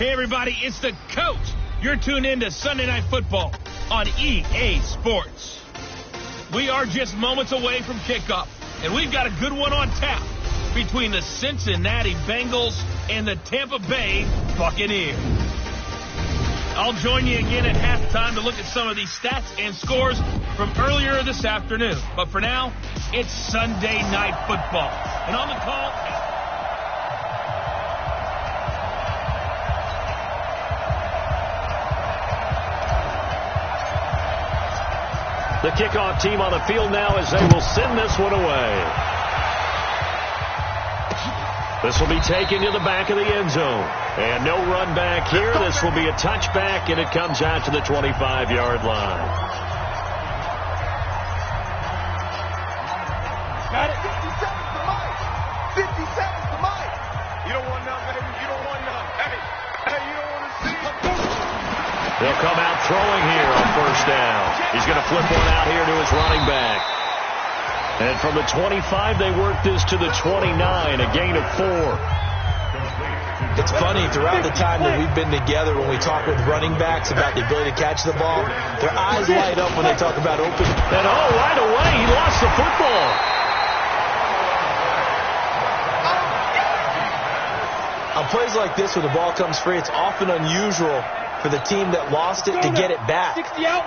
Hey, everybody, it's the coach. You're tuned in to Sunday Night Football on EA Sports. We are just moments away from kickoff, and we've got a good one on tap between the Cincinnati Bengals and the Tampa Bay Buccaneers. I'll join you again at halftime to look at some of these stats and scores from earlier this afternoon. But for now, it's Sunday Night Football. And on the call... The kickoff team on the field now as they will send this one away. This will be taken to the back of the end zone. And no run back here. This will be a touchback, and it comes out to the 25-yard line. Got it. 50 seconds to Mike. 50 seconds to Mike. You don't want none, baby. You don't want none. Hey, you don't want to see it. They'll come out throwing here on first down. He's going to flip one out here to his running back. And from the 25, they work this to the 29, a gain of 4. It's funny, throughout the time that we've been together, when we talk with running backs about the ability to catch the ball, their eyes light up when they talk about open. And right away, he lost the football. On plays like this where the ball comes free, it's often unusual for the team that lost it to get it back.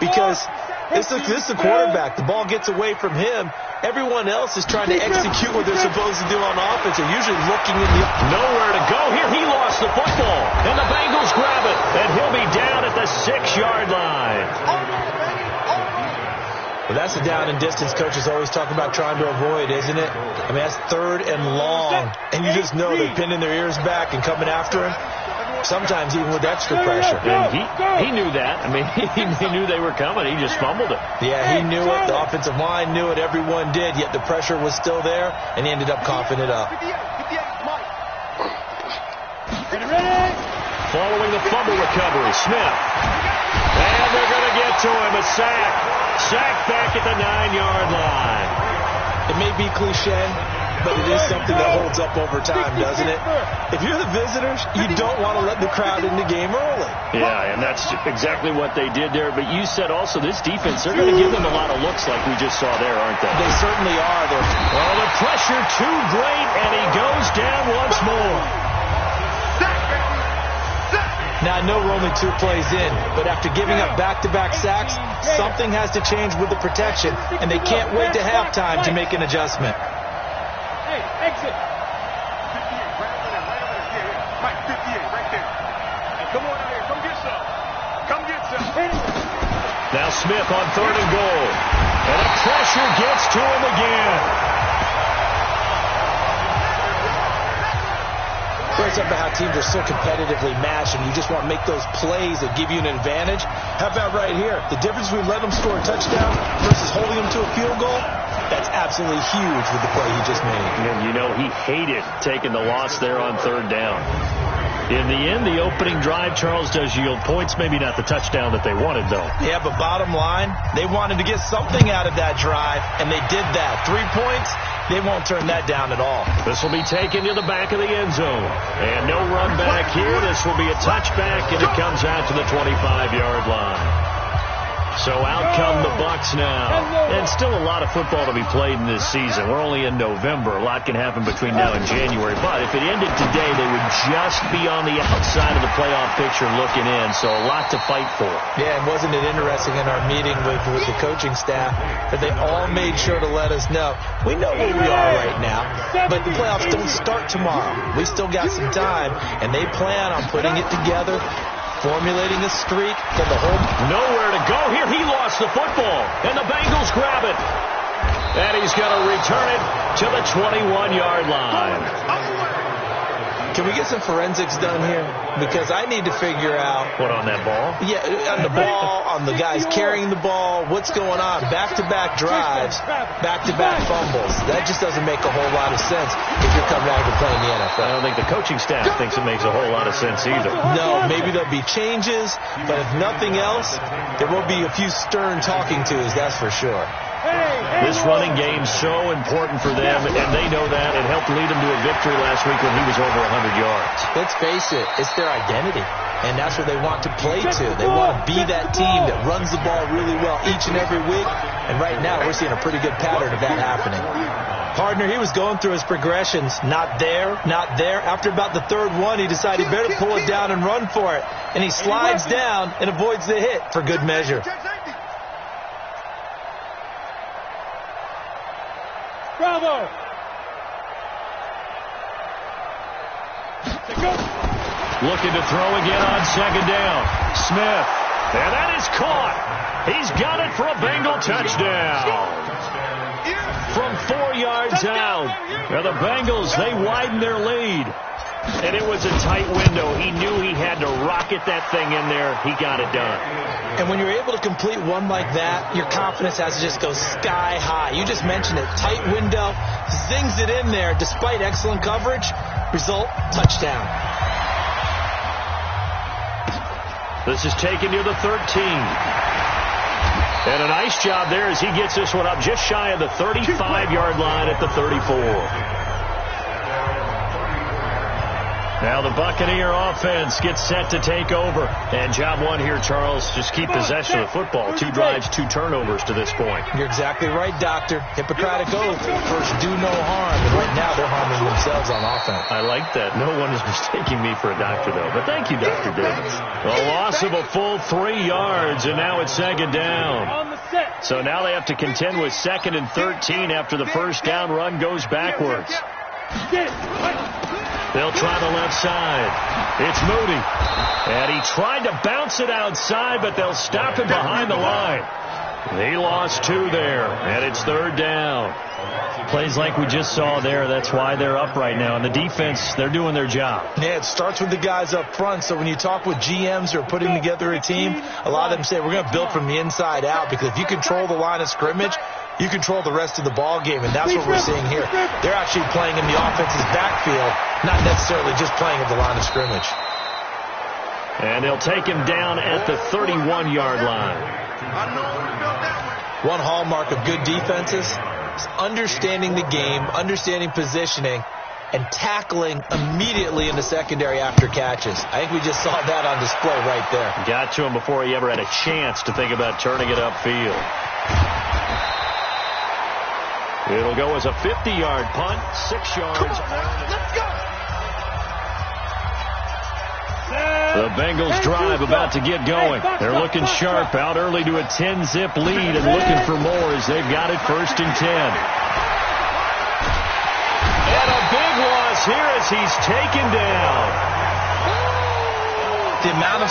Because this is the quarterback. The ball gets away from him. Everyone else is trying to execute what they're supposed to do on offense. They're usually looking in the... Nowhere to go here. He lost the football. And the Bengals grab it. And he'll be down at the 6-yard line. Well, that's the down and distance coaches always talk about trying to avoid, isn't it? I mean, that's 3rd and long. And you just know they're pinning their ears back and coming after him. Sometimes even with extra pressure. And he knew that. I mean, he knew they were coming. He just fumbled it. Yeah, he knew it. The offensive line knew it. Everyone did. Yet the pressure was still there, and he ended up coughing it up. Following the fumble recovery, Smith. And they're going to get to him. A sack. Sack back at the 9-yard line. It may be cliche, but it is something that holds up over time, doesn't it? If you're the visitors, you don't want to let the crowd in the game early. Yeah, and that's exactly what they did there. But you said also this defense, they're going to give them a lot of looks like we just saw there, aren't they? They certainly are. Well, the pressure too great, and he goes down once more. Now, I know we're only 2 plays in, but after giving up back-to-back sacks, something has to change with the protection, and they can't wait to halftime to make an adjustment. Hey, exit. 58, right over there. Mike, 58, right there. Hey, come on out here. Come get some. Come get some. Now Smith on 3rd and goal. And the pressure gets to him again. Brings up about how teams are so competitively matched, and you just want to make those plays that give you an advantage. How about right here? The difference between letting them score a touchdown versus holding them to a field goal, that's absolutely huge with the play he just made. And you know he hated taking the loss there on 3rd down. In the end, the opening drive, Charles, does yield points. Maybe not the touchdown that they wanted, though. Yeah, but bottom line, they wanted to get something out of that drive, and they did that. 3 points, they won't turn that down at all. This will be taken to the back of the end zone. And no run back here. This will be a touchback, and it comes out to the 25-yard line. So out come the Bucs now. And still a lot of football to be played in this season. We're only in November. A lot can happen between now and January. But if it ended today, they would just be on the outside of the playoff picture looking in. So a lot to fight for. Yeah, and wasn't it interesting in our meeting with the coaching staff that they all made sure to let us know, we know where we are right now, but the playoffs don't start tomorrow. We still got some time, and they plan on putting it together, formulating a streak for the whole... Nowhere to go here. He lost the football, and the Bengals grab it. And he's going to return it to the 21-yard line. Can we get some forensics done here? Because I need to figure out... What, on that ball? Yeah, on the ball, on the guys carrying the ball, what's going on? Back-to-back drives, back-to-back fumbles. That just doesn't make a whole lot of sense if you're coming out to play in the NFL. I don't think the coaching staff thinks it makes a whole lot of sense either. No, maybe there'll be changes, but if nothing else, there will be a few stern talking tos, that's for sure. This running game's so important for them, and they know that. It helped lead them to a victory last week when he was over 100 yards. Let's face it, it's their identity, and that's what they want to play to. They want to be that team that runs the ball really well each and every week, and right now we're seeing a pretty good pattern of that happening. Partner, he was going through his progressions. Not there, not there. After about the third one, he decided he better pull it down and run for it, and he slides down and avoids the hit for good measure. Bravo! Looking to throw again on second down. Smith. And that is caught. He's got it for a Bengal touchdown. From 4 yards out. Now the Bengals, they widen their lead. And it was a tight window. He knew he had to rocket that thing in there. He got it done. And when you're able to complete one like that, your confidence has to just go sky high. You just mentioned it. Tight window, zings it in there despite excellent coverage. Result, touchdown. This is taken near the 13. And a nice job there as he gets this one up just shy of the 35-yard line at the 34. Now the Buccaneer offense gets set to take over. And job one here, Charles, just keep possession of the football. 2 drives, 2 turnovers to this point. You're exactly right, Doctor. Hippocratic oath. First, do no harm. And right now, they're harming themselves on offense. I like that. No one is mistaking me for a doctor, though. But thank you, Dr. Davis. A loss of a full 3 yards, and now it's second down. So now they have to contend with 2nd and 13 after the first down run goes backwards. They'll try the left side. It's Moody. And he tried to bounce it outside, but they'll stop him behind the line. He lost 2 there, and it's 3rd down. Plays like we just saw there. That's why they're up right now. And the defense, they're doing their job. Yeah, it starts with the guys up front. So when you talk with GMs who are putting together a team, a lot of them say, we're going to build from the inside out. Because if you control the line of scrimmage, you control the rest of the ball game, and that's what we're seeing here. They're actually playing in the offense's backfield, not necessarily just playing at the line of scrimmage. And they'll take him down at the 31-yard line. One hallmark of good defenses is understanding the game, understanding positioning, and tackling immediately in the secondary after catches. I think we just saw that on display right there. Got to him before he ever had a chance to think about turning it upfield. It'll go as a 50-yard punt, 6 yards. Let's go. The Bengals drive about to get going. They're looking sharp, out early to a 10-zip lead and looking for more as they've got it 1st and 10. And a big loss here as he's taken down. The amount of...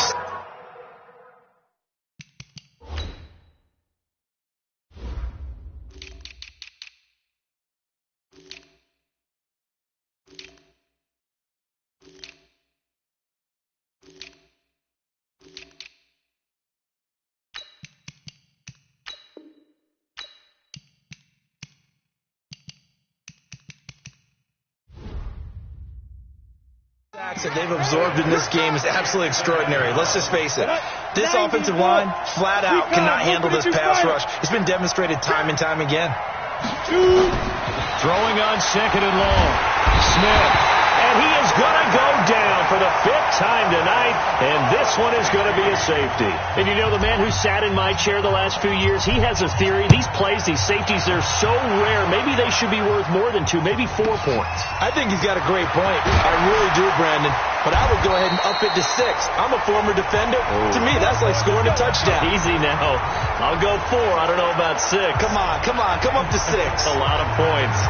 that they've absorbed in this game is absolutely extraordinary. Let's just face it. This offensive line, flat out, cannot handle this pass rush. It's been demonstrated time and time again. Throwing on 2nd and long. Smith. And he is going to go down for the 5th time tonight, and this one is going to be a safety. And you know, the man who sat in my chair the last few years, he has a theory. These plays, these safeties, they're so rare. Maybe they should be worth more than 2, maybe 4 points. I think he's got a great point. I really do, Brandon. But I would go ahead and up it to 6. I'm a former defender. To me, that's like scoring a touchdown. Easy now. I'll go 4. I don't know about 6. Come on. Come up to 6. A lot of points.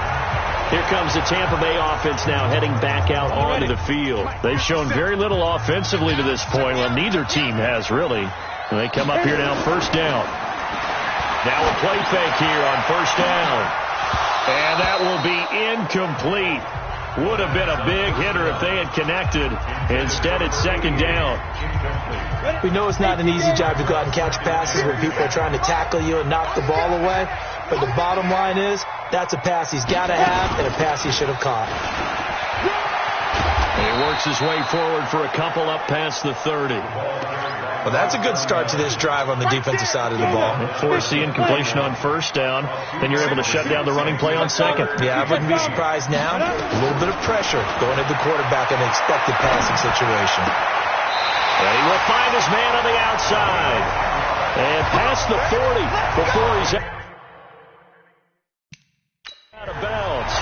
Here comes the Tampa Bay offense now heading back out onto the field. They've shown very little offensively to this point. Well, neither team has really. And they come up here now 1st down. Now a play fake here on 1st down. And that will be incomplete. Would have been a big hitter if they had connected. Instead, it's 2nd down. We know it's not an easy job to go out and catch passes when people are trying to tackle you and knock the ball away. But the bottom line is, that's a pass he's got to have and a pass he should have caught. And he works his way forward for a couple up past the 30. Well, that's a good start to this drive on the defensive side of the ball. Force the incompletion on first down. Then you're able to shut down the running play on second. Yeah, I wouldn't be surprised now. A little bit of pressure going at the quarterback in an expected passing situation. And he will find his man on the outside. And past the 40 before he's out of bounds.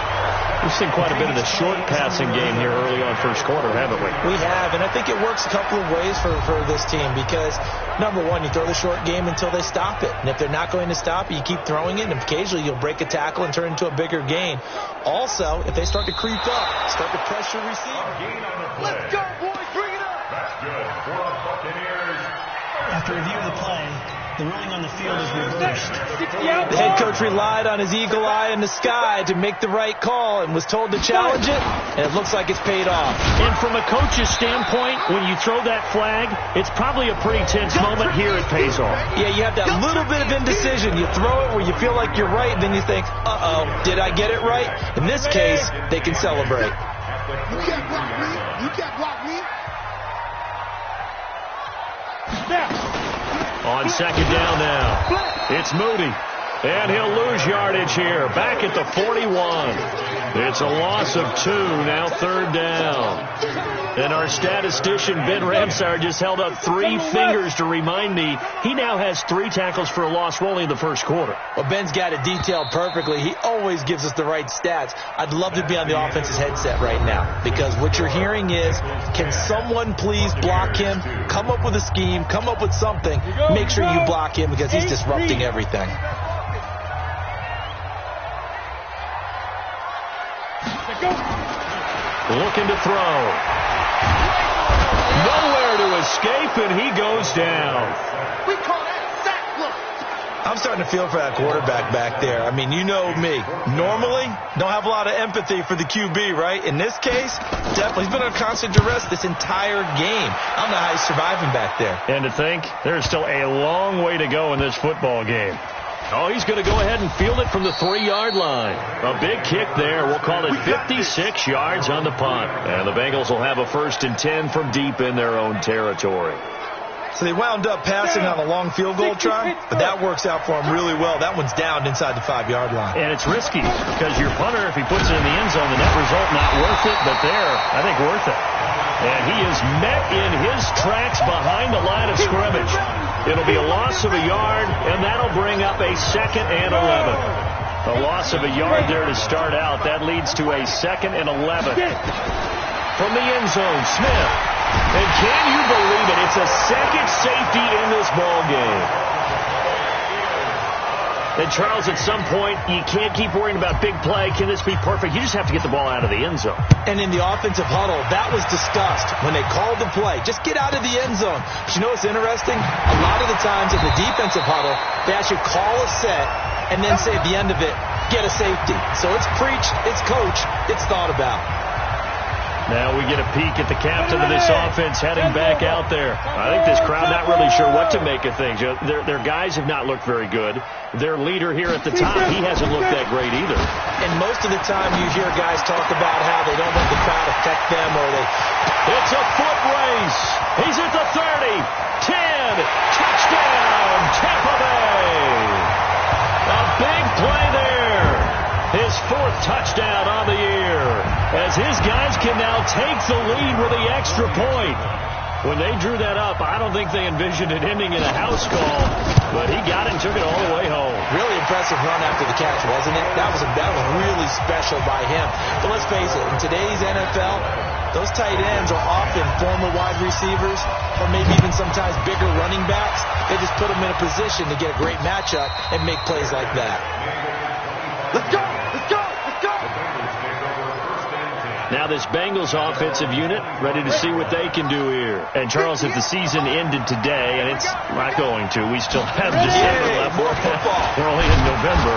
We've seen quite a bit of the short passing game here early on first quarter, haven't we? We have, and I think it works a couple of ways for this team because, number one, you throw the short game until they stop it. And if they're not going to stop it, you keep throwing it, and occasionally you'll break a tackle and turn it into a bigger gain. Also, if they start to creep up, start to pressure receiver. Let's go, boys. Bring it up. That's good for the Buccaneers. After review of the play, the ruling on the field is reversed. The head coach relied on his eagle eye in the sky to make the right call and was told to challenge it, and it looks like it's paid off. And from a coach's standpoint, when you throw that flag, it's probably a pretty tense moment. Here it pays off. Yeah, you have that little bit of indecision. You throw it where you feel like you're right, and then you think, uh-oh, did I get it right? In this case, they can celebrate. You can't block me. You can't block me. On second down now, it's Moody. And he'll lose yardage here, back at the 41. It's a loss of 2, now third down. And our statistician, Ben Ramsar, just held up 3 fingers to remind me he now has 3 tackles for a loss only in the first quarter. Well, Ben's got it detailed perfectly. He always gives us the right stats. I'd love to be on the offense's headset right now because what you're hearing is, can someone please block him? Come up with a scheme, come up with something. Make sure you block him because he's disrupting everything. Looking to throw. Nowhere to escape, and he goes down. We call that sack look. I'm starting to feel for that quarterback back there. I mean, you know me. Normally, don't have a lot of empathy for the QB, right? In this case, definitely. He's been on constant duress this entire game. I don't know how he's surviving back there. And to think, there's still a long way to go in this football game. Oh, he's going to go ahead and field it from the 3-yard line. A big kick there. We'll call it 56 yards on the punt. And the Bengals will have a 1st and 10 from deep in their own territory. So they wound up passing on a long field goal try, but that works out for him really well. That one's down inside the 5-yard line. And it's risky because your punter, if he puts it in the end zone, the net result not worth it, but there, I think worth it. And he is met in his tracks behind the line of scrimmage. It'll be a loss of a yard, and that'll bring up a 2nd and 11. A loss of a yard there to start out. That leads to a 2nd and 11. From the end zone, Smith. And can you believe it? It's a second safety in this ball game. And Charles, at some point, you can't keep worrying about big play. Can this be perfect? You just have to get the ball out of the end zone. And in the offensive huddle, that was discussed when they called the play. Just get out of the end zone. But you know what's interesting? A lot of the times in the defensive huddle, they actually call a set and then say at the end of it, get a safety. So it's preached, it's coached, it's thought about. Now we get a peek at the captain of this offense heading back out there. I think this crowd not really sure what to make of things. Their guys have not looked very good. Their leader here at the top, he hasn't looked that great either. And most of the time you hear guys talk about how they don't let the crowd affect them or they... It's a foot race. He's at the 30, 10, touchdown, Tampa Bay. A big play there. His 4th touchdown on the year, as his guys can now take the lead with the extra point. When they drew that up, I don't think they envisioned it ending in a house call, but he got it and took it all the way home. Really impressive run after the catch, wasn't it? That was really special by him. But let's face it, in today's NFL, those tight ends are often former wide receivers or maybe even sometimes bigger running backs. They just put them in a position to get a great matchup and make plays like that. Let's go. Let's go. Let's go. Now this Bengals offensive unit ready to see what they can do here. And Charles, if the season ended today, and it's not going to, we still have December left. We're only in November.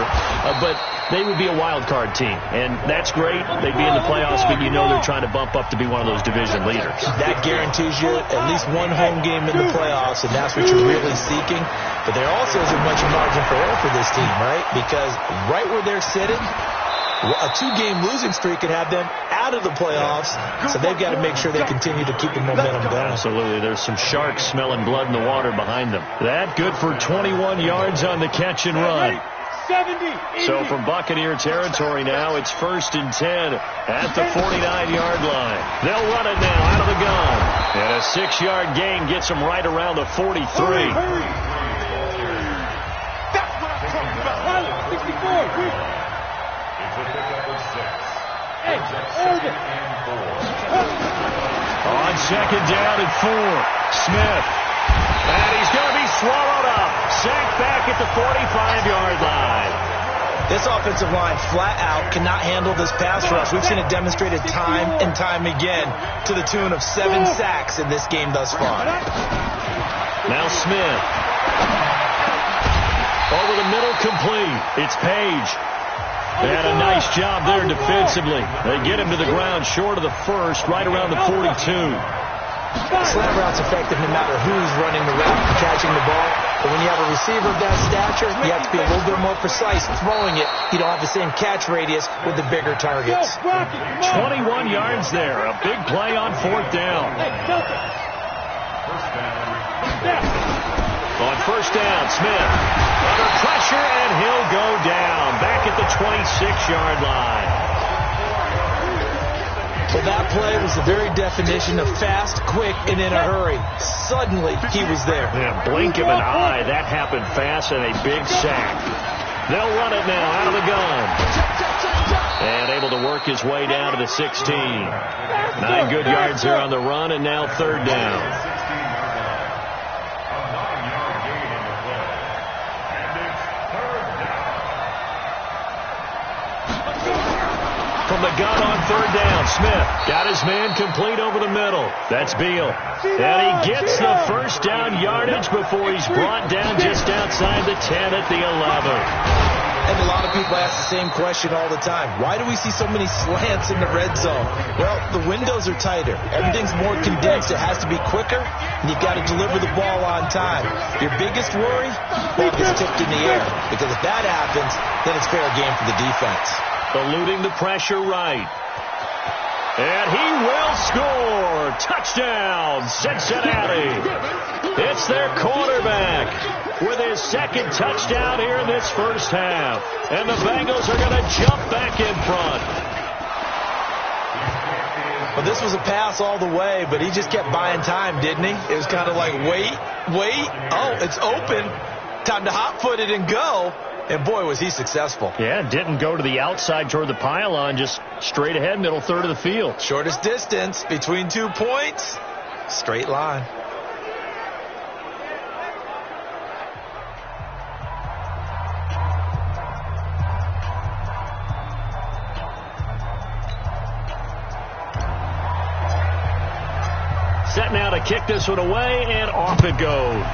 But they would be a wild card team. And that's great. They'd be in the playoffs, but you know they're trying to bump up to be one of those division leaders. That guarantees you at least one home game in the playoffs, and that's what you're really seeking. But there also isn't much margin for error for this team, right? Because right where they're sitting, A 2-game losing streak could have them out of the playoffs, so they've got to make sure they continue to keep the momentum going. Absolutely. There's some sharks smelling blood in the water behind them. That good for 21 yards on the catch and run. 70, so from Buccaneer territory now, it's 1st and 10 at the 49-yard line. They'll run it now out of the gun. And a 6-yard gain gets them right around the 43. Hurry. That's what I'm talking about. 64. Hey, hold it. On 2nd down and 4, Smith. And he's going to be swallowed up. Sacked back at the 45-yard line. This offensive line flat out cannot handle this pass rush. We've seen it demonstrated time and time again to the tune of 7 sacks in this game thus far. Now Smith. Over the middle, complete. It's Page. They had a nice job there defensively. They get him to the ground short of the first, right around the 42. Slant route's effective no matter who's running the route and catching the ball. But when you have a receiver of that stature, you have to be a little bit more precise throwing it. You don't have the same catch radius with the bigger targets. 21 yards there. A big play on 4th down. On 1st down, Smith under pressure, and he'll go down back at the 26-yard line. Well, that play was the very definition of fast, quick, and in a hurry. Suddenly, he was there. In a blink of an eye, that happened fast, and a big sack. They'll run it now out of the gun. And able to work his way down to the 16. 9 good yards there on the run, and now 3rd down. From the gun on 3rd down, Smith got his man complete over the middle. That's Beal. And he gets the 1st down yardage before he's brought down just outside the 10 at the 11. And a lot of people ask the same question all the time. Why do we see so many slants in the red zone? Well, the windows are tighter. Everything's more condensed. It has to be quicker, and you've got to deliver the ball on time. Your biggest worry? Ball gets tipped in the air. Because if that happens, then it's fair game for the defense. Eluding the pressure right. And he will score. Touchdown, Cincinnati. It's their quarterback with his 2nd touchdown here in this first half. And the Bengals are going to jump back in front. Well, this was a pass all the way, but he just kept buying time, didn't he? It was kind of like, wait. Oh, it's open. Time to hot-foot it and go. And, boy, was he successful. Yeah, didn't go to the outside toward the pylon, just straight ahead, middle third of the field. Shortest distance between 2 points, straight line. Set now to kick this one away, and off it goes.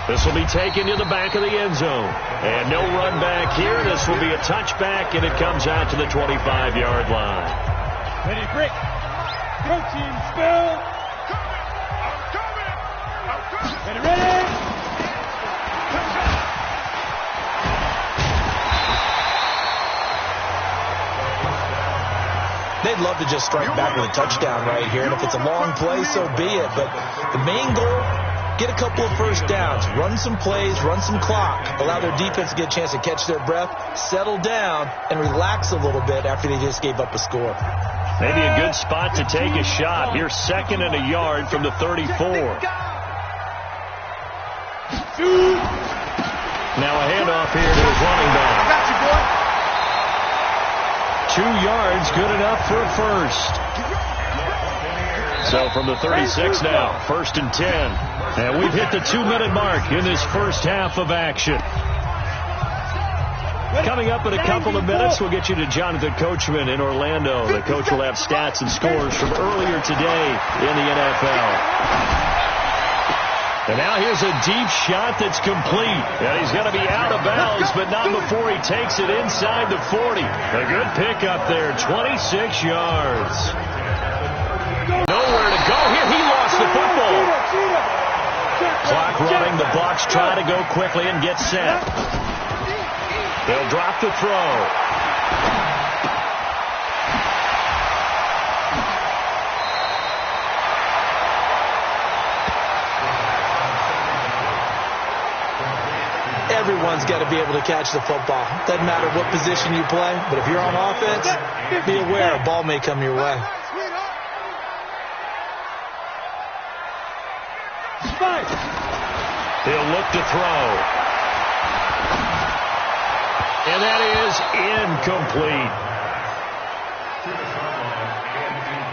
This will be taken to the back of the end zone. And no run back here. This will be a touchback, and it comes out to the 25-yard line. Ready, break. Go, team, Spill. I'm coming. Ready. They'd love to just strike back with a touchdown right here. And if it's a long play, so be it. But the main goal, get a couple of 1st downs, run some plays, run some clock, allow their defense to get a chance to catch their breath, settle down, and relax a little bit after they just gave up a score. Maybe a good spot to take a shot. Here's 2nd and a yard from the 34. Now a handoff here to his running back. 2 yards, good enough for a first. So from the 36 now, 1st and 10. And we've hit the 2-minute mark in this first half of action. Coming up in a couple of minutes, we'll get you to Jonathan Coachman in Orlando. The coach will have stats and scores from earlier today in the NFL. And now here's a deep shot that's complete. And he's going to be out of bounds, but not before he takes it inside the 40. A good pickup there, 26 yards. Nowhere to go here. He lost the football. Clock running. The Bucs try to go quickly and get set. They'll drop the throw. Everyone's got to be able to catch the football. Doesn't matter what position you play, but if you're on offense, be aware a ball may come your way. He'll look to throw. And that is incomplete.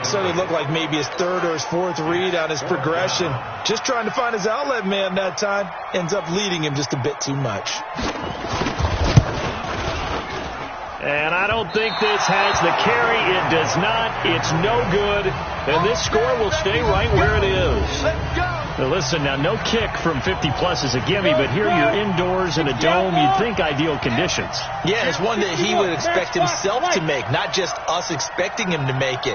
So it looked like maybe his third or his fourth read on his progression. Just trying to find his outlet man that time. Ends up leading him just a bit too much. And I don't think this has the carry. It does not. It's no good. And this score will stay right where it is. Now listen, now no kick from 50-plus is a gimme, but here you're indoors in a dome. You'd think ideal conditions. Yeah, it's one that he would expect himself to make, not just us expecting him to make it.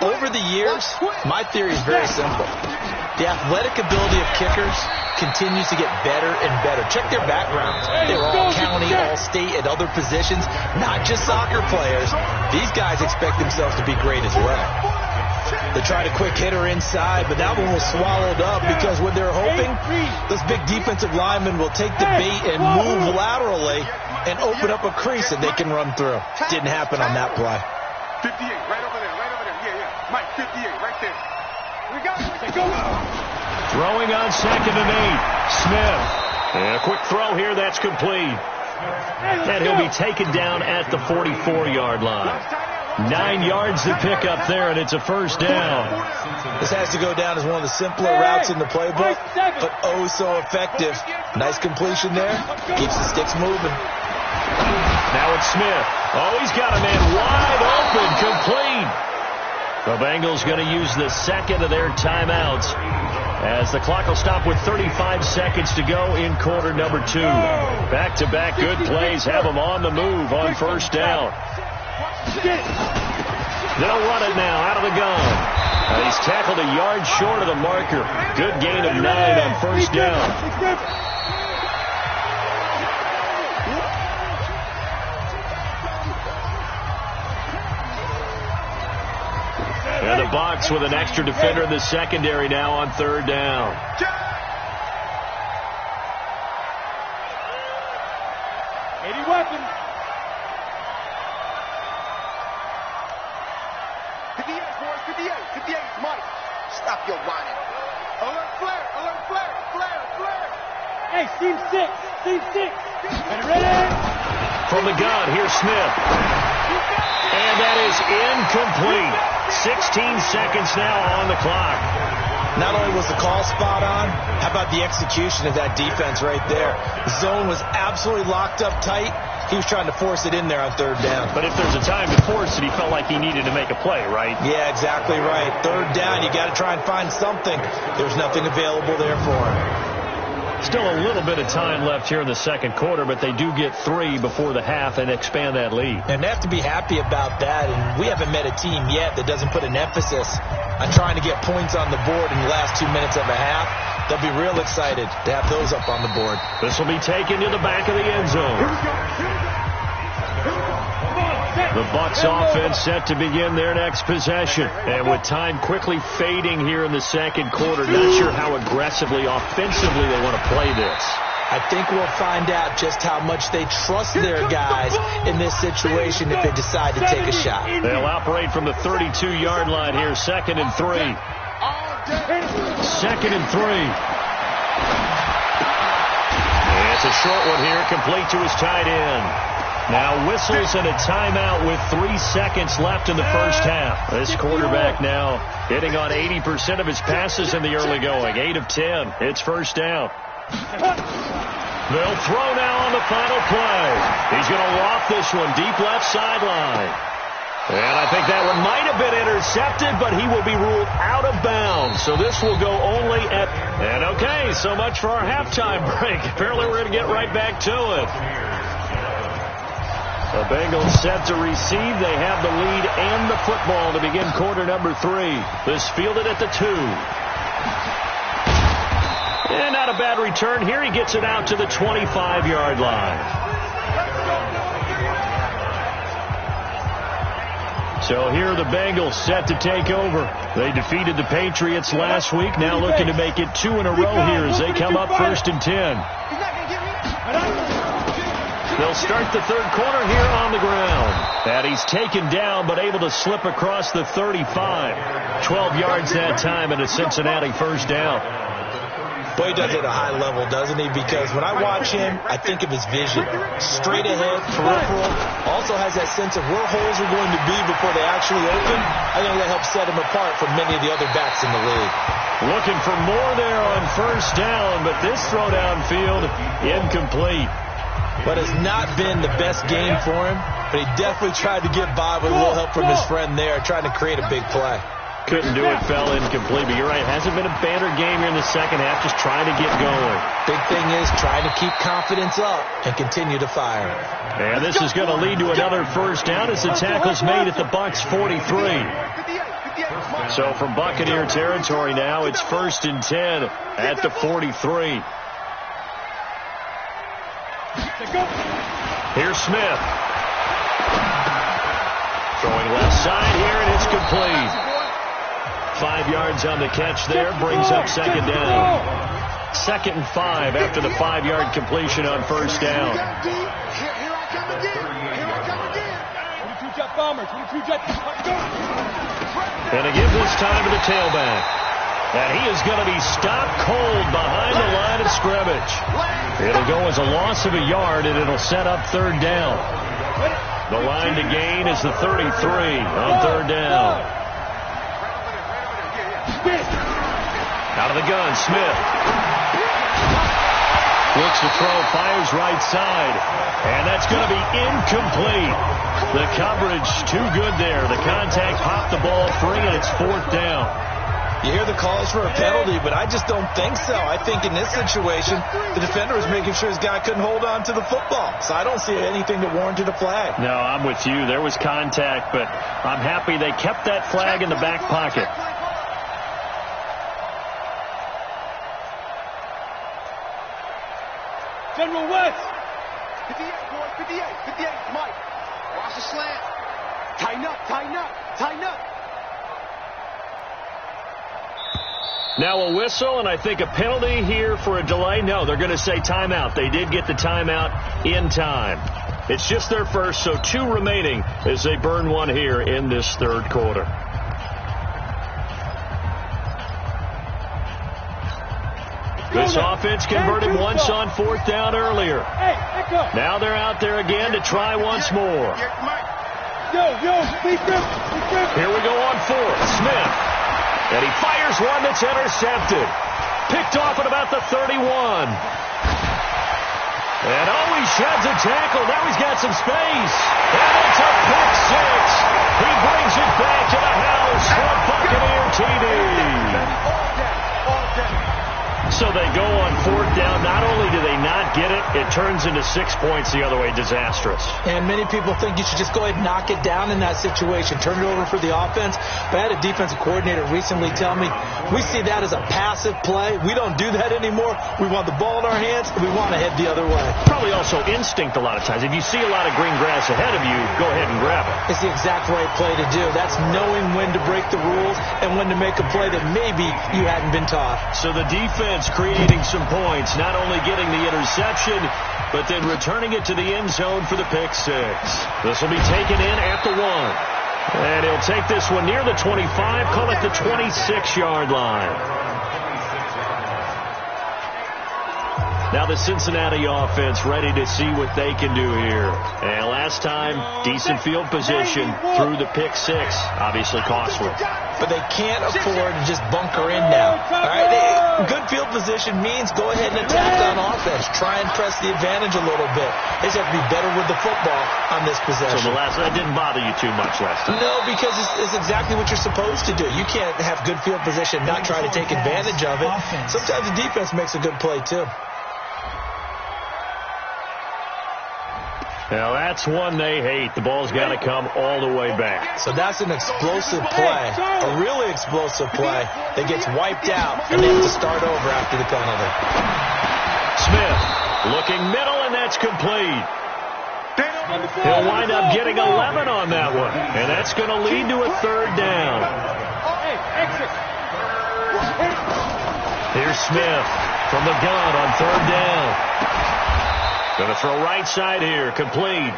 Over the years, my theory is very simple. The athletic ability of kickers continues to get better and better. Check their backgrounds. They were all county, all state, at other positions, not just soccer players. These guys expect themselves to be great as well. They tried a quick hitter inside, but that one was swallowed up because what they're hoping, this big defensive lineman will take the bait and move laterally and open up a crease that they can run through. Didn't happen on that play. 58, right over there, right over there. Yeah. Mike, 58, right there. We got it. Go. Throwing on 2nd and 8. Smith. And a quick throw here. That's complete. And he'll be taken down at the 44-yard line. 9 yards to pick up there, and it's a first down. This has to go down as one of the simpler routes in the playbook, but oh so effective. Nice completion there. Keeps the sticks moving. Now it's Smith. Oh, he's got a man wide open, complete. The Bengals going to use the second of their timeouts as the clock will stop with 35 seconds to go in quarter number 2. Back-to-back good plays have them on the move on first down. They'll run it now out of the gun. He's tackled a yard short of the marker. Good gain of 9 on first down. And the Bucs with an extra defender in the secondary now on third down. 80 weapons. 58, boys, 58, 58, Mike. Stop your whining. Alert flare, alert flare, flare, flare. Hey, team 6. Ready? From the gun, here's Smith. And that is incomplete. 16 seconds now on the clock. Not only was the call spot on, how about the execution of that defense right there? The zone was absolutely locked up tight. He was trying to force it in there on third down. But if there's a time to force it, he felt like he needed to make a play, right? Yeah, exactly right. Third down, you got to try and find something. There's nothing available there for him. Still a little bit of time left here in the second quarter, but they do get 3 before the half and expand that lead. And they have to be happy about that, and we haven't met a team yet that doesn't put an emphasis on trying to get points on the board in the last 2 minutes of a half. They'll be real excited to have those up on the board. This will be taken to the back of the end zone. The Bucs offense set to begin their next possession. And with time quickly fading here in the second quarter, not sure how aggressively, offensively they want to play this. I think we'll find out just how much they trust their guys in this situation if they decide to take a shot. They'll operate from the 32-yard line here, 2nd and 3. 2nd and 3. And it's a short one here, complete to his tight end. Now whistles and a timeout with 3 seconds left in the first half. This quarterback now hitting on 80% of his passes in the early going. 8 of 10. It's first down. They'll throw now on the final play. He's going to loft this one deep left sideline. And I think that one might have been intercepted, but he will be ruled out of bounds. So this will go only at... And okay, so much for our halftime break. Apparently we're going to get right back to it. The Bengals set to receive. They have the lead and the football to begin quarter number 3. This fielded at the 2. And not a bad return here. He gets it out to the 25-yard line. So here are the Bengals set to take over. They defeated the Patriots last week, now looking to make it 2 in a row here as they come up 1st and 10. They'll start the third quarter here on the ground. And he's taken down but able to slip across the 35. 12 yards that time and a Cincinnati first down. Boy, he does it at a high level, doesn't he? Because when I watch him, I think of his vision. Straight ahead, peripheral. Also has that sense of where holes are going to be before they actually open. I think that helps set him apart from many of the other backs in the league. Looking for more there on first down, but this throw downfield incomplete. But it's not been the best game for him, but he definitely tried to get by with a little help from his friend there, trying to create a big play. Couldn't do it, fell incomplete. But you're right, it hasn't been a banner game here in the second half, just trying to get going. Big thing is trying to keep confidence up and continue to fire. And this is going to lead to another first down as the tackle's made at the Bucs 43. So from Buccaneer territory now, it's 1st and 10 at the 43. Here's Smith. Throwing left side here, and it's complete. 5 yards on the catch there, brings up second down. 2nd and 5 after the 5-yard completion on first down. And to give this time to the tailback. And he is going to be stopped cold behind the line of scrimmage. It'll go as a loss of a yard, and it'll set up third down. The line to gain is the 33 on third down. Out of the gun, Smith. Looks to throw, fires right side. And that's going to be incomplete. The coverage too good there. The contact popped the ball free, and it's 4th down. You hear the calls for a penalty, but I just don't think so. I think in this situation, the defender was making sure his guy couldn't hold on to the football. So I don't see anything that warranted a flag. No, I'm with you. There was contact, but I'm happy they kept that flag in the back pocket. General West. 58, boys, 58, Mike. Watch the slant. Tighten up. Now a whistle, and I think a penalty here for a delay. No, they're going to say timeout. They did get the timeout in time. It's just their first, so 2 remaining as they burn one here in this third quarter. This offense converted once on 4th down earlier. Now they're out there again to try once more. Here we go on 4th. Smith. And he fires one that's intercepted. Picked off at about the 31. And he sheds a tackle. Now he's got some space. And it's a pick 6. He brings it back to the house for Buccaneer TV. So they go on 4th down. Not only do they not get it, it turns into 6 points the other way. Disastrous. And many people think you should just go ahead and knock it down in that situation. Turn it over for the offense. But I had a defensive coordinator recently tell me, we see that as a passive play. We don't do that anymore. We want the ball in our hands, and we want to head the other way. Probably also instinct a lot of times. If you see a lot of green grass ahead of you, go ahead and grab it. It's the exact right play to do. That's knowing when to break the rules and when to make a play that maybe you hadn't been taught. So the defense creating some points, not only getting the interception, but then returning it to the end zone for the pick 6. This will be taken in at the 1. And he'll take this one near the 25, call it the 26-yard line. Now the Cincinnati offense ready to see what they can do here. And last time, decent field position through the pick 6. Obviously costly. But they can't afford to just bunker in now. All right, good field position means go ahead and attack on offense. Try and press the advantage a little bit. They just have to be better with the football on this possession. So that didn't bother you too much last time? No, because it's exactly what you're supposed to do. You can't have good field position and not try to take advantage of it. Sometimes the defense makes a good play, too. Now, that's one they hate. The ball's got to come all the way back. So that's an explosive play, a really explosive play that gets wiped out, and they have to start over after the penalty. Smith looking middle, and that's complete. He'll wind up getting 11 on that one, and that's going to lead to a third down. Here's Smith from the gun on third down. Going to throw right side here, complete.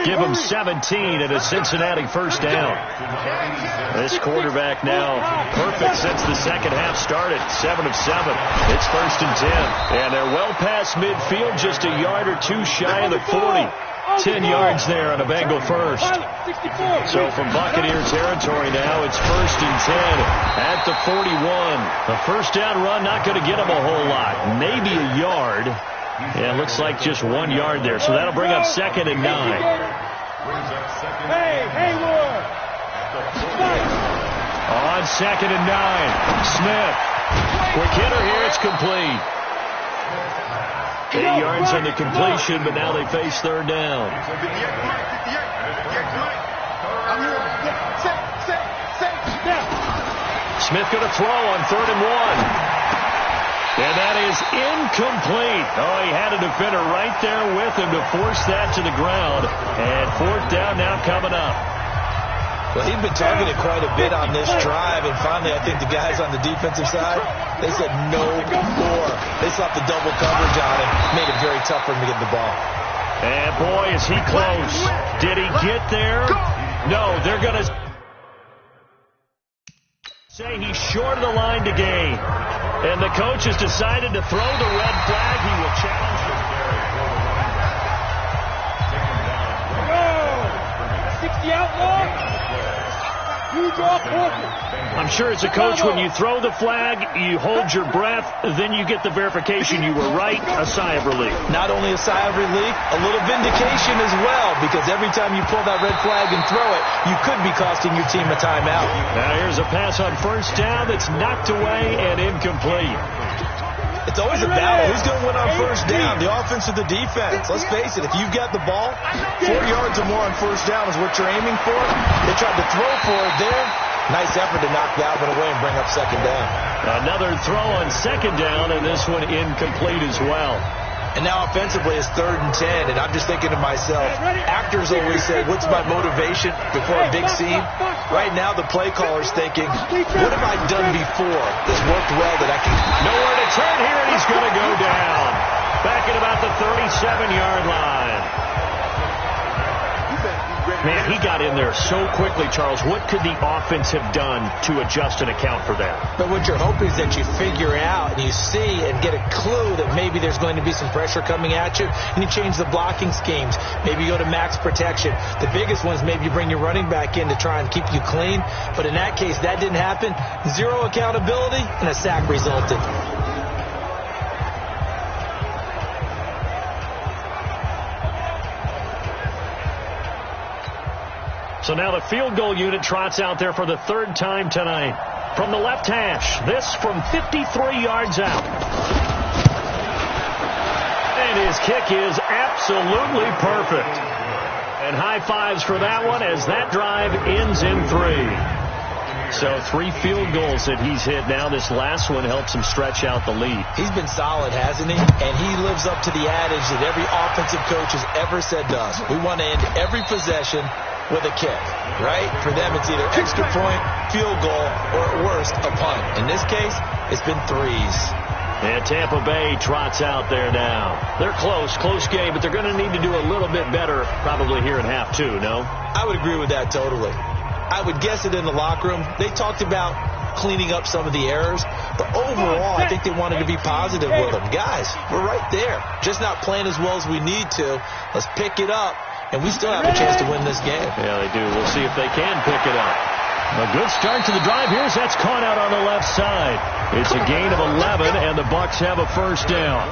Give him 17 and a Cincinnati first down. This quarterback now perfect since the second half started. 7 of 7. It's 1st and 10. And they're well past midfield, just a yard or two shy of the 40. 10 yards there on a Bengal first. So from Buccaneer territory now, it's 1st and 10 at the 41. The first down run not going to get them a whole lot. Maybe a yard. Yeah, it looks like just 1 yard there. So that'll bring up 2nd and 9. Hey, Hayward! On 2nd and 9. Smith. Quick hitter here. It's complete. 8 yards on the completion, but now they face third down. Smith going to throw on 3rd and 1. And that is incomplete. Oh, he had a defender right there with him to force that to the ground. And 4th down now coming up. Well, he'd been targeted quite a bit on this drive, and finally I think the guys on the defensive side, they said no more. They slapped the double coverage on him, made it very tough for him to get the ball. And boy, is he close. Did he get there? No, they're going to say he's short of the line to gain. And the coach has decided to throw the red flag. He will challenge him. 60 outlaw. Huge off-quarter. I'm sure as a coach, when you throw the flag, you hold your breath, then you get the verification you were right, a sigh of relief. Not only a sigh of relief, a little vindication as well, because every time you pull that red flag and throw it, you could be costing your team a timeout. Now here's a pass on first down that's knocked away and incomplete. It's always a battle. Who's going to win on first down, the offense or the defense? Let's face it, if you've got the ball, 4 yards or more on first down is what you're aiming for. They tried to throw for it there. Nice effort to knock that one away and bring up 2nd down. Another throw on 2nd down, and this one incomplete as well. And now offensively it's 3rd and 10, and I'm just thinking to myself, actors always say, what's my motivation before a big scene? Right now the play caller's thinking, what have I done before that's worked well that I can... Nowhere to turn here, and he's going to go down. Back at about the 37-yard line. Man, he got in there so quickly, Charles. What could the offense have done to adjust and account for that? But what you're hoping is that you figure out and you see and get a clue that maybe there's going to be some pressure coming at you, and you change the blocking schemes. Maybe you go to max protection. The biggest one is maybe you bring your running back in to try and keep you clean. But in that case, that didn't happen. 0 accountability, and a sack resulted. So now the field goal unit trots out there for the 3rd time tonight. From the left hash, this from 53 yards out. And his kick is absolutely perfect. And high fives for that one as that drive ends in 3. So 3 field goals that he's hit now. This last one helps him stretch out the lead. He's been solid, hasn't he? And he lives up to the adage that every offensive coach has ever said to us. We want to end every possession with a kick, right? For them, it's either extra point, field goal, or at worst, a punt. In this case, it's been 3s. And Tampa Bay trots out there now. They're close game, but they're going to need to do a little bit better probably here in half 2, no? I would agree with that totally. I would guess it in the locker room. They talked about cleaning up some of the errors, but overall, I think they wanted to be positive with them. Guys, we're right there. Just not playing as well as we need to. Let's pick it up. And we still have a chance to win this game. Yeah, they do. We'll see if they can pick it up. A good start to the drive here as that's caught out on the left side. It's a gain of 11, and the Bucs have a first down.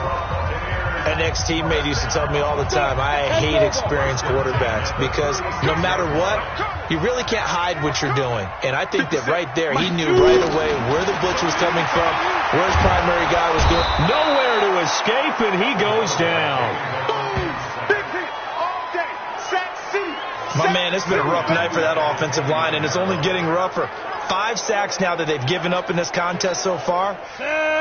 An ex-teammate used to tell me all the time, I hate experienced quarterbacks because no matter what, you really can't hide what you're doing. And I think that right there, he knew right away where the blitz was coming from, where his primary guy was going. Nowhere to escape, and he goes down. My man, it's been a rough night for that offensive line, and it's only getting rougher. 5 sacks now that they've given up in this contest so far.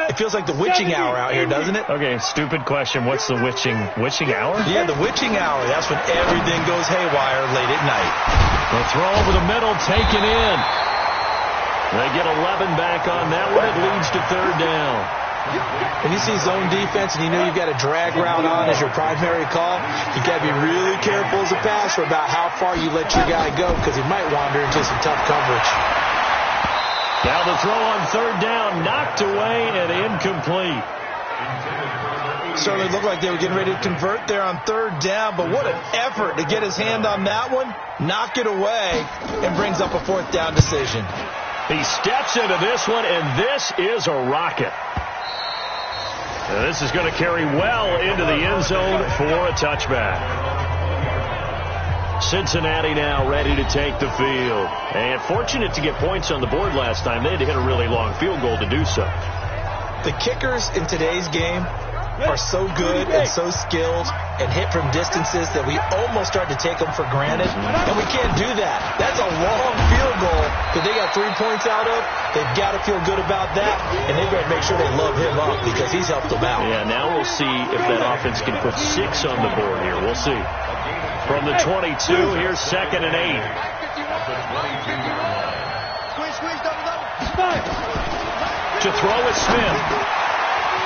It feels like the witching hour out here, doesn't it? Okay, stupid question. What's the witching hour? Yeah, the witching hour. That's when everything goes haywire late at night. The throw over the middle, taken in. They get 11 back on that one. It leads to 3rd down. When you see zone defense and you know you've got a drag route on as your primary call, you got to be really careful as a passer about how far you let your guy go because he might wander into some tough coverage. Now the throw on 3rd down, knocked away and incomplete. Certainly looked like they were getting ready to convert there on 3rd down, but what an effort to get his hand on that one, knock it away, and brings up a 4th down decision. He steps into this one, and this is a rocket. And this is going to carry well into the end zone for a touchback. Cincinnati now ready to take the field. And fortunate to get points on the board last time. They had to hit a really long field goal to do so. The kickers in today's game are so good and so skilled and hit from distances that we almost start to take them for granted. And we can't do that. That's a long field goal that they got 3 points out of. They've got to feel good about that. And they've got to make sure they love him up because he's helped them out. Yeah, now we'll see if that offense can put 6 on the board here. We'll see. From the 22, here's 2nd and 8. To throw it, Smith.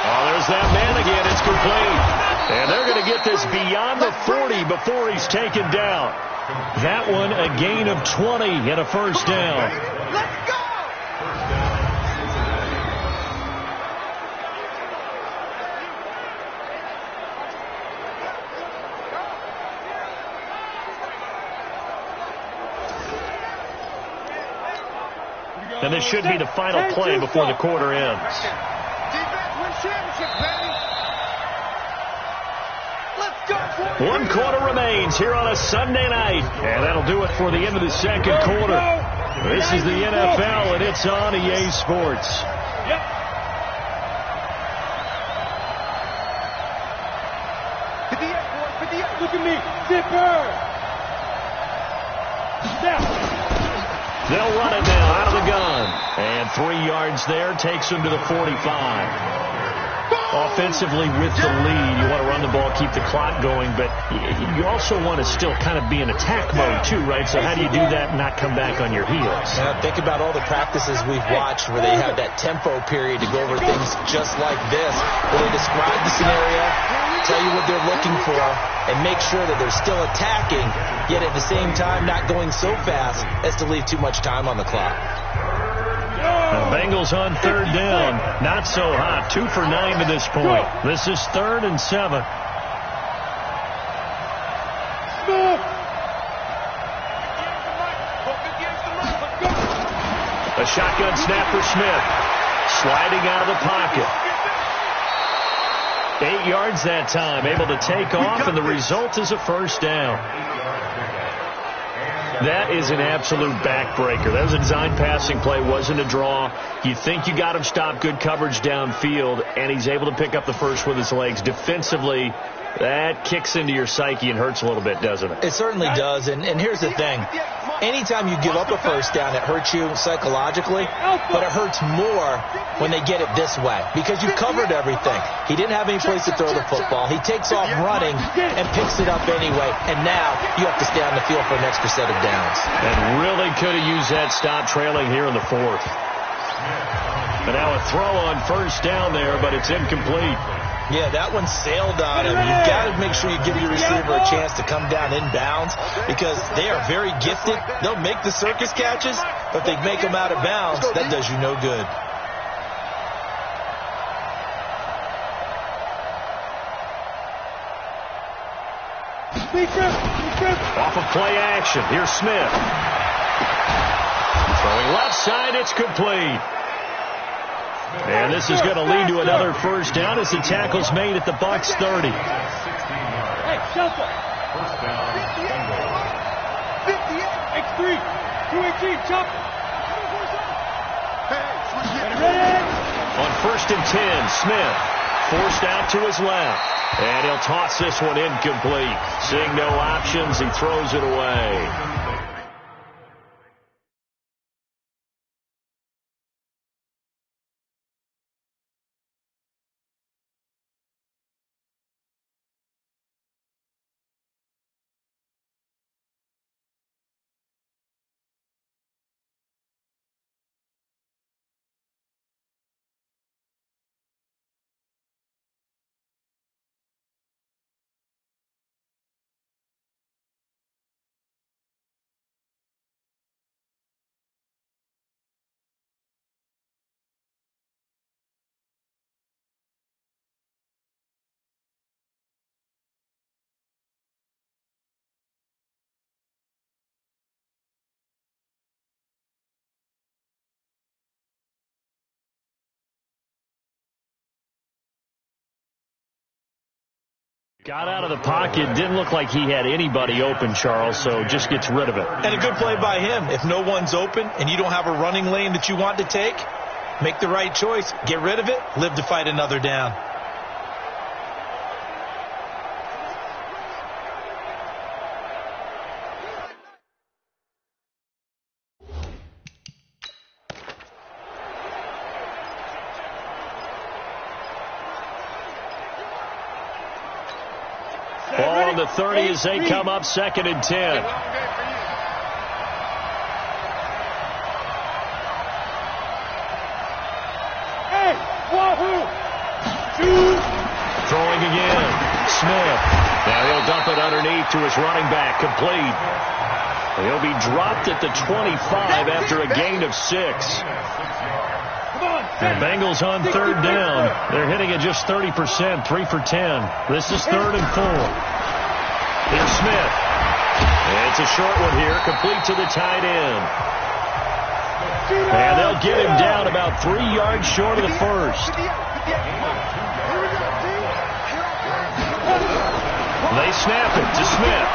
Oh, there's that man again. It's complete. And they're going to get this beyond the 40 before he's taken down. That one, a gain of 20 and a 1st down. Let's go! And this should be the final play before the quarter ends. Defense wins championships, baby. Let's go. 1 quarter remains here on a Sunday night. And that'll do it for the end of the 2nd quarter. This is the NFL, and it's on EA Sports. Look at me. Zipper. Snap. They'll run it now out of the gun. And 3 yards there takes them to the 45. Offensively with the lead, you want to run the ball, keep the clock going, but you also want to still kind of be in attack mode too, right? So how do you do that and not come back on your heels? Think about all the practices we've watched where they have that tempo period to go over things just like this, where they describe the scenario, tell you what they're looking for, and make sure that they're still attacking, yet at the same time not going so fast as to leave too much time on the clock. The Bengals on 3rd down. Not so hot. 2 for 9 to this point. This is 3rd and 7. A shotgun snap for Smith. Sliding out of the pocket. 8 yards that time. Able to take off, and the result is a 1st down. That is an absolute backbreaker. That was a design passing play, wasn't a draw. You think you got him stopped, good coverage downfield, and he's able to pick up the first with his legs. Defensively, that kicks into your psyche and hurts a little bit, doesn't it? It certainly does, and here's the thing. Anytime you give up a 1st down, it hurts you psychologically, but it hurts more when they get it this way because you've covered everything. He didn't have any place to throw the football. He takes off running and picks it up anyway, and now you have to stay on the field for an extra set of downs. And really could have used that stop trailing here in the 4th. And now a throw on 1st down there, but it's incomplete. Yeah, that one sailed on him. You've got to make sure you give your receiver a chance to come down inbounds because they are very gifted. They'll make the circus catches, but if they make them out of bounds, that does you no good. Off of play action. Here's Smith. Throwing left side, it's complete. And this is going to lead to another 1st down as the tackle's made at the Bucs 30. Hey, shelter. 58. X3. 218. Chop. Hey, ready? On 1st and 10, Smith forced out to his left. And he'll toss this one incomplete. Seeing no options, he throws it away. Got out of the pocket. Didn't look like he had anybody open, Charles, so just gets rid of it. And a good play by him. If no one's open and you don't have a running lane that you want to take, make the right choice. Get rid of it. Live to fight another down. Ball on the 30 as they come up 2nd and 10. Throwing again. Smith. Now he'll dump it underneath to his running back. Complete. He'll be dropped at the 25 after a gain of 6. The Bengals on 3rd down. They're hitting at just 30%, 3 for 10. This is 3rd and 4. Here's Smith. It's a short one here, complete to the tight end. And they'll get him down about 3 yards short of the first. They snap it to Smith.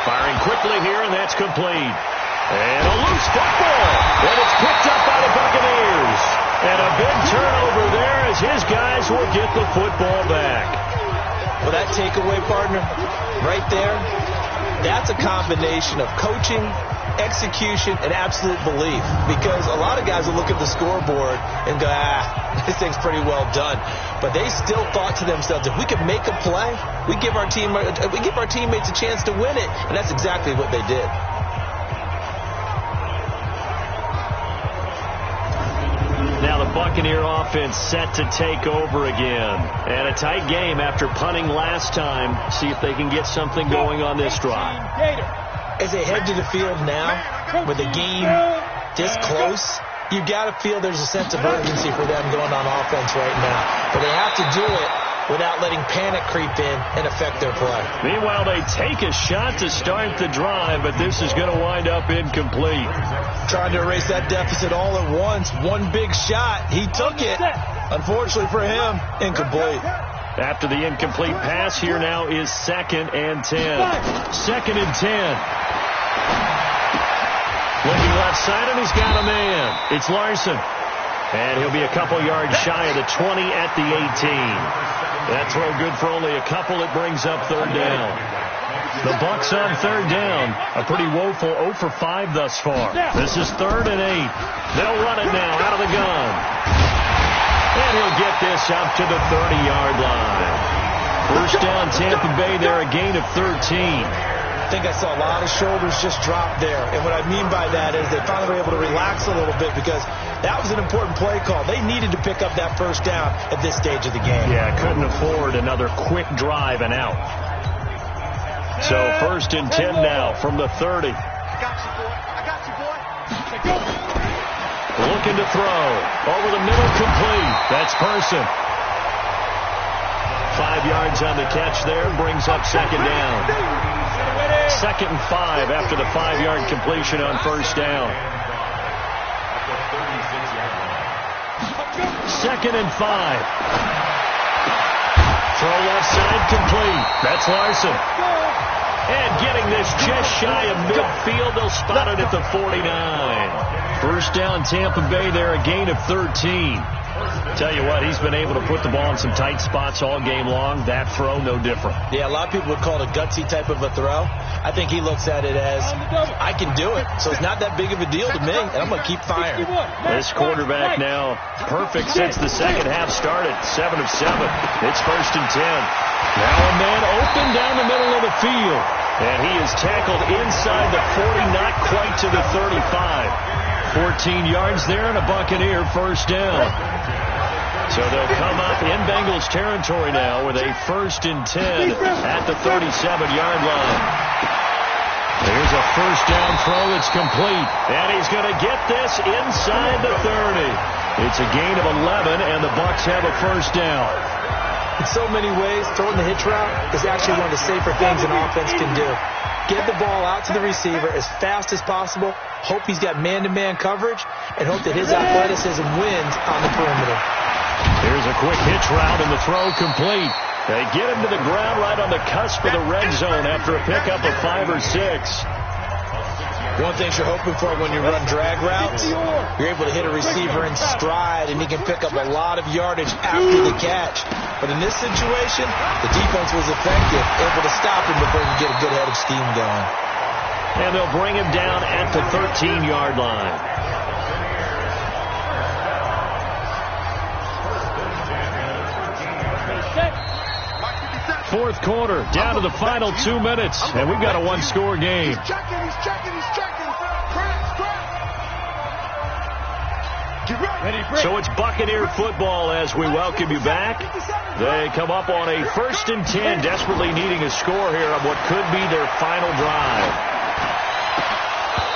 Firing quickly here, and that's complete. And a loose football. And it's picked up by the Buccaneers. And a big turnover there as his guys will get the football back. Well, that takeaway, partner, right there, that's a combination of coaching, execution, and absolute belief. Because a lot of guys will look at the scoreboard and go, this thing's pretty well done. But they still thought to themselves, if we could make a play, we give our teammates a chance to win it. And that's exactly what they did. Now the Buccaneer offense set to take over again. And a tight game after punting last time. See if they can get something going on this drive. As they head to the field now, with the game this close, you've got to feel there's a sense of urgency for them going on offense right now. But they have to do it without letting panic creep in and affect their play. Meanwhile, they take a shot to start the drive, but this is going to wind up incomplete. Trying to erase that deficit all at once. One big shot. He took it. Unfortunately for him, incomplete. After the incomplete pass, here now is 2nd and 10. 2nd and 10. Looking left side, and he's got a man. It's Larson. And he'll be a couple yards shy of the 20 at the 18. That throw good for only a couple. It brings up 3rd down. The Bucs on 3rd down. A pretty woeful 0 for 5 thus far. This is 3rd and 8. They'll run it now out of the gun. And he'll get this up to the 30-yard line. First down, Tampa Bay there, a gain of 13. I think I saw a lot of shoulders just drop there. And what I mean by that is they finally were able to relax a little bit because that was an important play call. They needed to pick up that first down at this stage of the game. Yeah, couldn't afford another quick drive and out. So 1st and 10 now from the 30. I got you, boy. Looking to throw. Over the middle, complete. That's Person. 5 yards on the catch there. Brings up 2nd down. 2nd and 5 after the 5-yard completion on 1st down. 2nd and 5. Throw left side, complete. That's Larson. And getting this just shy of midfield, they'll spot it at the 49. First down, Tampa Bay there, a gain of 13. Tell you what, he's been able to put the ball in some tight spots all game long. That throw, no different. Yeah, a lot of people would call it a gutsy type of a throw. I think he looks at it as, I can do it, so it's not that big of a deal to me, and I'm going to keep firing. This quarterback now perfect since the second half started. 7 of 7. It's 1st and 10. Now a man open down the middle of the field. And he is tackled inside the 40, not quite to the 35. 14 yards there and a Buccaneer first down. So they'll come up in Bengals territory now with a 1st and 10 at the 37-yard line. There's a first down throw. It's complete. And he's going to get this inside the 30. It's a gain of 11, and the Bucs have a first down. In so many ways, throwing the hitch route is actually one of the safer things an offense can do. Get the ball out to the receiver as fast as possible, hope he's got man-to-man coverage, and hope that his athleticism wins on the perimeter. Here's a quick hitch route, and the throw complete. They get him to the ground right on the cusp of the red zone after a pickup of 5 or 6. One thing you're hoping for when you run drag routes, you're able to hit a receiver in stride, and he can pick up a lot of yardage after the catch. But in this situation, the defense was effective, able to stop him before he could get a good head of steam going. And they'll bring him down at the 13-yard line. Fourth quarter, down to the final 2 minutes, and we've got a one-score game. He's checking. So it's Buccaneer football as we welcome you back. They come up on a 1st and 10, desperately needing a score here on what could be their final drive.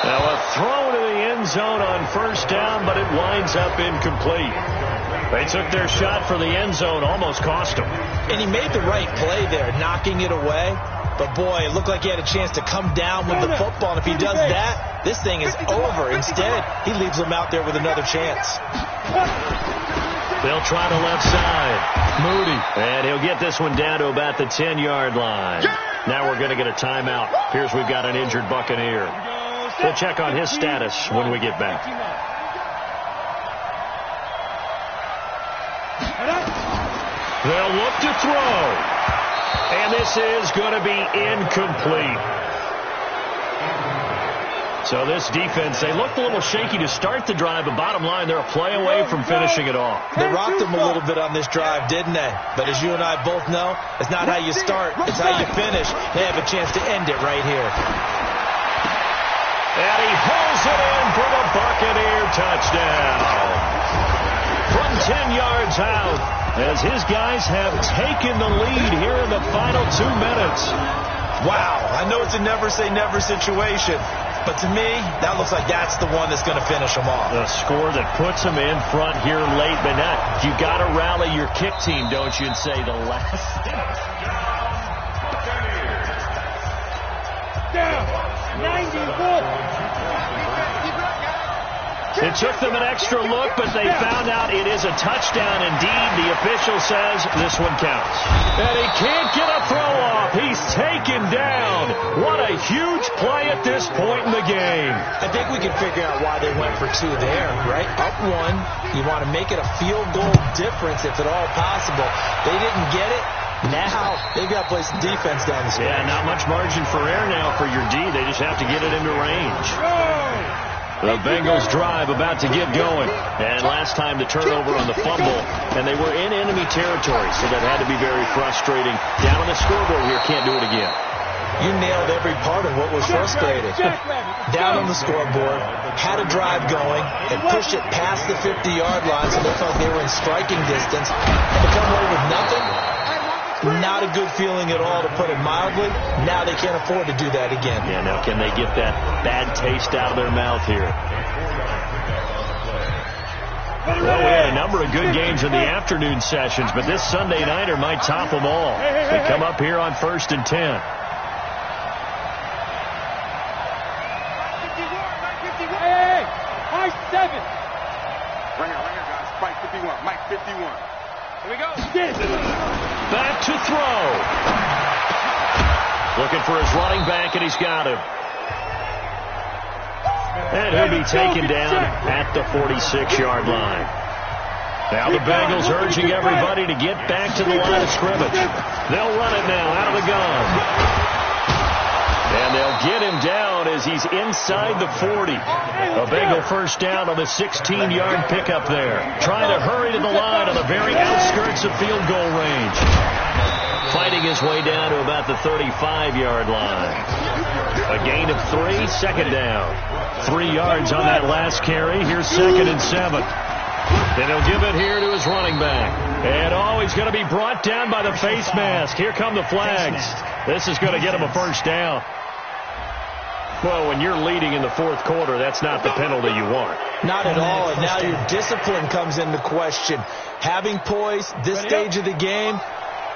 Now a throw to the end zone on first down, but it winds up incomplete. They took their shot for the end zone, almost cost them. And he made the right play there, knocking it away. But, boy, it looked like he had a chance to come down with the football. And if he does that, this thing is over. Instead, he leaves him out there with another chance. They'll try the left side. Moody. And he'll get this one down to about the 10-yard line. Now we're going to get a timeout. Here's we've got an injured Buccaneer. We'll check on his status when we get back. They'll look to throw. And this is going to be incomplete. So this defense, they looked a little shaky to start the drive, but bottom line, they're a play away from finishing it off. They rocked them a little bit on this drive, didn't they? But as you and I both know, it's not how you start, it's how you finish. They have a chance to end it right here. And he pulls it in for the Buccaneer touchdown. From 10 yards out, as his guys have taken the lead here in the final 2 minutes. Wow, I know it's a never-say-never situation, but to me, that looks like that's the one that's going to finish them off. The score that puts them in front here late, but not. You got to rally your kick team, don't you, and say the last. Down, 94. It took them an extra look, but they found out it is a touchdown indeed. The official says this one counts. And he can't get a throw off. He's taken down. What a huge play at this point in the game. I think we can figure out why they went for 2 there, right? Up 1, you want to make it a field goal difference if at all possible. They didn't get it. Now they've got to play some defense down the stretch. Yeah, not much margin for error now for your D. They just have to get it into range. The Bengals drive about to get going. And last time the turnover on the fumble, and they were in enemy territory, so that had to be very frustrating. Down on the scoreboard here, can't do it again. You nailed every part of what was frustrating. Down on the scoreboard, had a drive going, and pushed it past the 50-yard line, so they felt they were in striking distance, and to come away with nothing. Not a good feeling at all, to put it mildly. Now they can't afford to do that again. Yeah, now can they get that bad taste out of their mouth here? Well, we had a number of good games in the afternoon sessions, but this Sunday nighter might top them all. They come up here on 1st and 10. Hey, high 7. Right here, guys. Mike 51. Mike 51. Here we go. Back to throw. Looking for his running back, and he's got him. And he'll be taken down at the 46-yard line. Now the Bengals urging everybody to get back to the line of scrimmage. They'll run it now out of the gun. And they'll get him down as he's inside the 40. A Bengal first down on the 16-yard pickup there. Trying to hurry to the line on the very outskirts of field goal range. Fighting his way down to about the 35-yard line. A gain of 3, second down. 3 yards on that last carry. Here's 2nd and 7. Then he'll give it here to his running back. And he's going to be brought down by the face mask. Here come the flags. This is going to get him a first down. Well, when you're leading in the 4th quarter, that's not the penalty you want. Not at all. And now your discipline comes into question. Having poise, this stage of the game,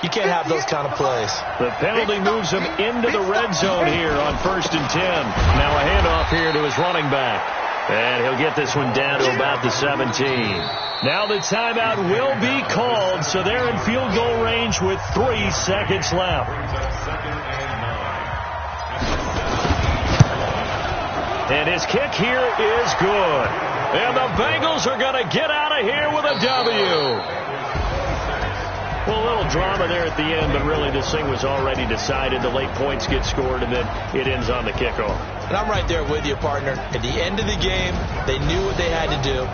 you can't have those kind of plays. The penalty moves him into the red zone here on 1st and 10. Now a handoff here to his running back. And he'll get this one down to about the 17. Now the timeout will be called, so they're in field goal range with 3 seconds left. And his kick here is good. And the Bengals are going to get out of here with a W. Well, a little drama there at the end, but really this thing was already decided. The late points get scored, and then it ends on the kickoff. And I'm right there with you, partner. At the end of the game, they knew what they had to do.